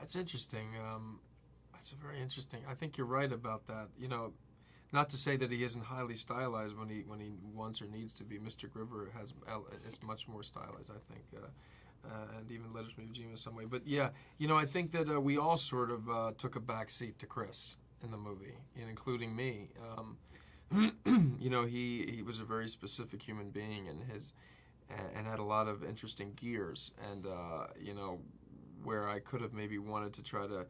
That's interesting. That's a very interesting. I think you're right about that. Not to say that he isn't highly stylized when he wants or needs to be. Mr. Griver is much more stylized, I think, and even Letters from Iwo Jima in some way. But yeah, I think that we all sort of took a back seat to Chris in the movie, including me. He was a very specific human being, and had a lot of interesting gears, and where I could have maybe wanted to try to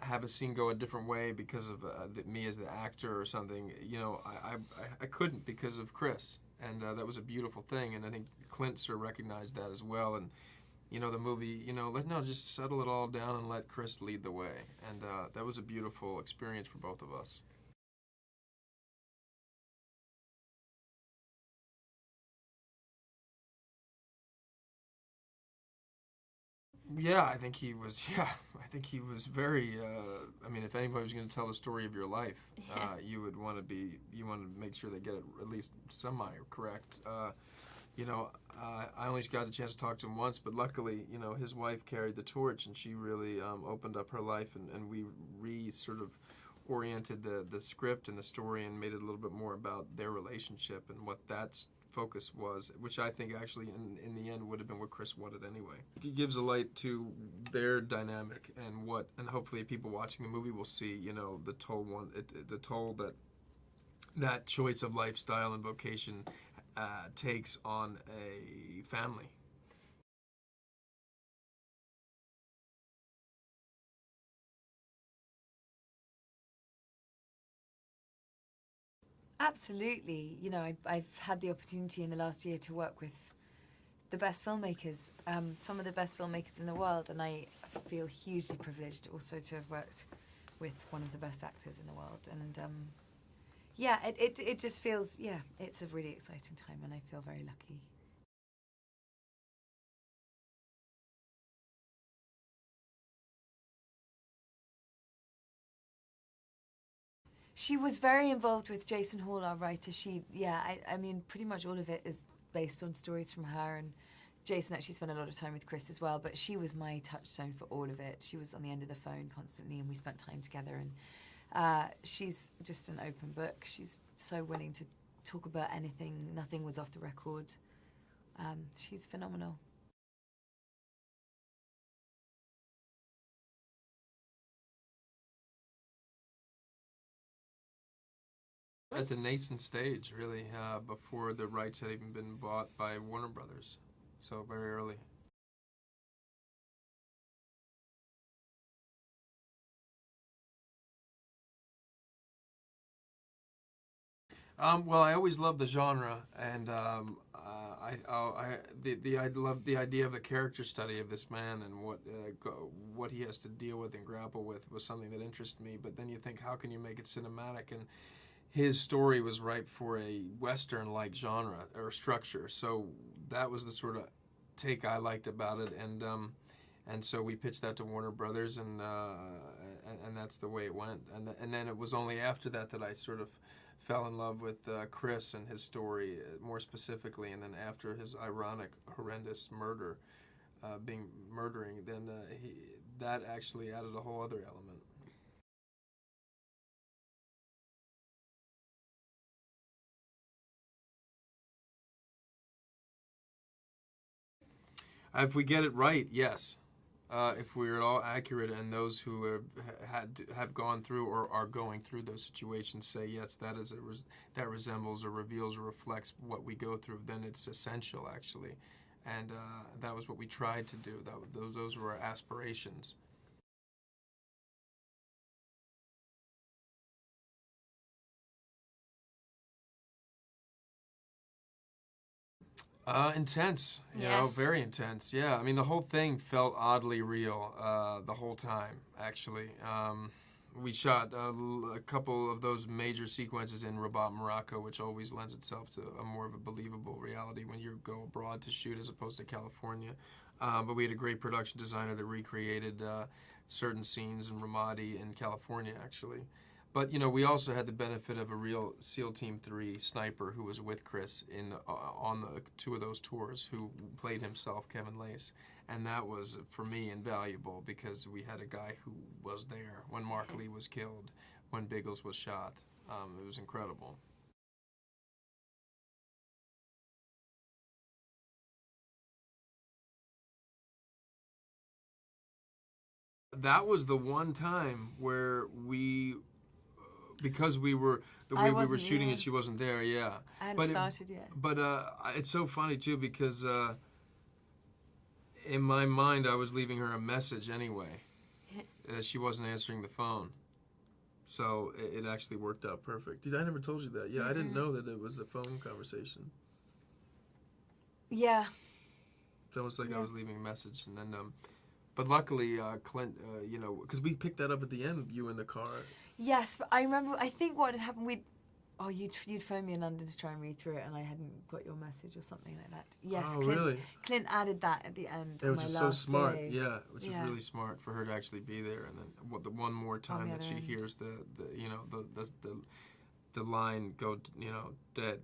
have a scene go a different way because of me as the actor or something. I couldn't because of Chris, and that was a beautiful thing. And I think Clint sort of recognized that as well. And the movie, just settle it all down and let Chris lead the way. And that was a beautiful experience for both of us. Yeah, I think he was. Yeah, I think he was very. If anybody was going to tell the story of your life, you would want to make sure they get it at least semi correct. I only got the chance to talk to him once, but luckily, his wife carried the torch, and she really opened up her life, and we sort of oriented the script and the story and made it a little bit more about their relationship and what that's focus was, which I think actually in the end would have been what Chris wanted anyway. It gives a light to their dynamic and hopefully people watching the movie will see, the toll that choice of lifestyle and vocation takes on a family. Absolutely. I've had the opportunity in the last year to work with the best filmmakers, some of the best filmmakers in the world, and I feel hugely privileged also to have worked with one of the best actors in the world. And it just feels, it's a really exciting time, and I feel very lucky. She was very involved with Jason Hall, our writer. Pretty much all of it is based on stories from her, and Jason actually spent a lot of time with Chris as well, but she was my touchstone for all of it. She was on the end of the phone constantly, and we spent time together, and she's just an open book. She's so willing to talk about anything. Nothing was off the record. She's phenomenal. At the nascent stage, really, before the rights had even been bought by Warner Brothers, so very early. Well, I always loved the genre, and I love the idea of the character study of this man and what he has to deal with and grapple with was something that interested me. But then you think, how can you make it cinematic? And his story was ripe for a Western-like genre or structure, so that was the sort of take I liked about it, and so we pitched that to Warner Brothers, and that's the way it went. And then it was only after that that I sort of fell in love with Chris and his story more specifically, and then after his ironic, horrendous murdering, then that actually added a whole other element. If we get it right, yes. If we're at all accurate, and those who have gone through or are going through those situations say yes, that resembles or reveals or reflects what we go through, then it's essential actually, and that was what we tried to do. Those were our aspirations. Intense, very intense. Yeah, the whole thing felt oddly real the whole time, actually. We shot a couple of those major sequences in Rabat, Morocco, which always lends itself to a more of a believable reality when you go abroad to shoot as opposed to California. But we had a great production designer that recreated certain scenes in Ramadi in California, actually. But, we also had the benefit of a real SEAL Team 3 sniper who was with Chris on the two of those tours, who played himself, Kevin Lace. And that was, for me, invaluable because we had a guy who was there when Mark Lee was killed, when Biggles was shot. It was incredible. That was the one time where we, because we were, the way we were shooting it, she wasn't there, yeah. I hadn't started yet. But it's so funny, too, because in my mind, I was leaving her a message anyway. She wasn't answering the phone. So it actually worked out perfect. I never told you that. Yeah, I didn't know that it was a phone conversation. Yeah. It's almost like I was leaving a message. And then, but luckily, Clint, you know, because we picked that up at the end, you in the car. Yes, but I remember, I think what had happened, you'd phoned me in London to try and read through it, and I hadn't got your message or something like that. Yes, oh, really? Clint added that at the end. It was just so smart, day. Which was really smart for her to actually be there, and then the one more time that she hears the you know the line go, you know, dead.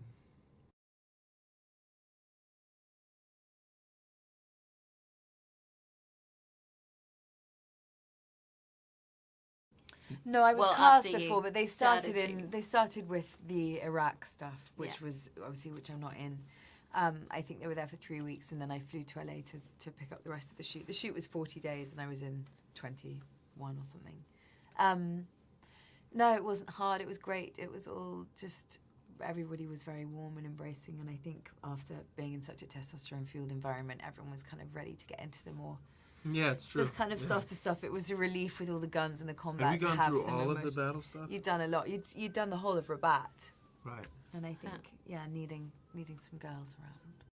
No, I was cast before, but they started with the Iraq stuff, which was obviously, which I'm not in. I think they were there for 3 weeks, and then I flew to LA to pick up the rest of the shoot. The shoot was 40 days, and I was in 21 or something. No, it wasn't hard. It was great. It was all just, everybody was very warm and embracing, and I think after being in such a testosterone-fueled environment, everyone was kind of ready to get into the more... Yeah, it's true. This kind of softer stuff. It was a relief with all the guns and the combat. Have you gone through all of the battle stuff? You've done a lot. You'd done the whole of Rabat. Right. And I think, needing some girls around.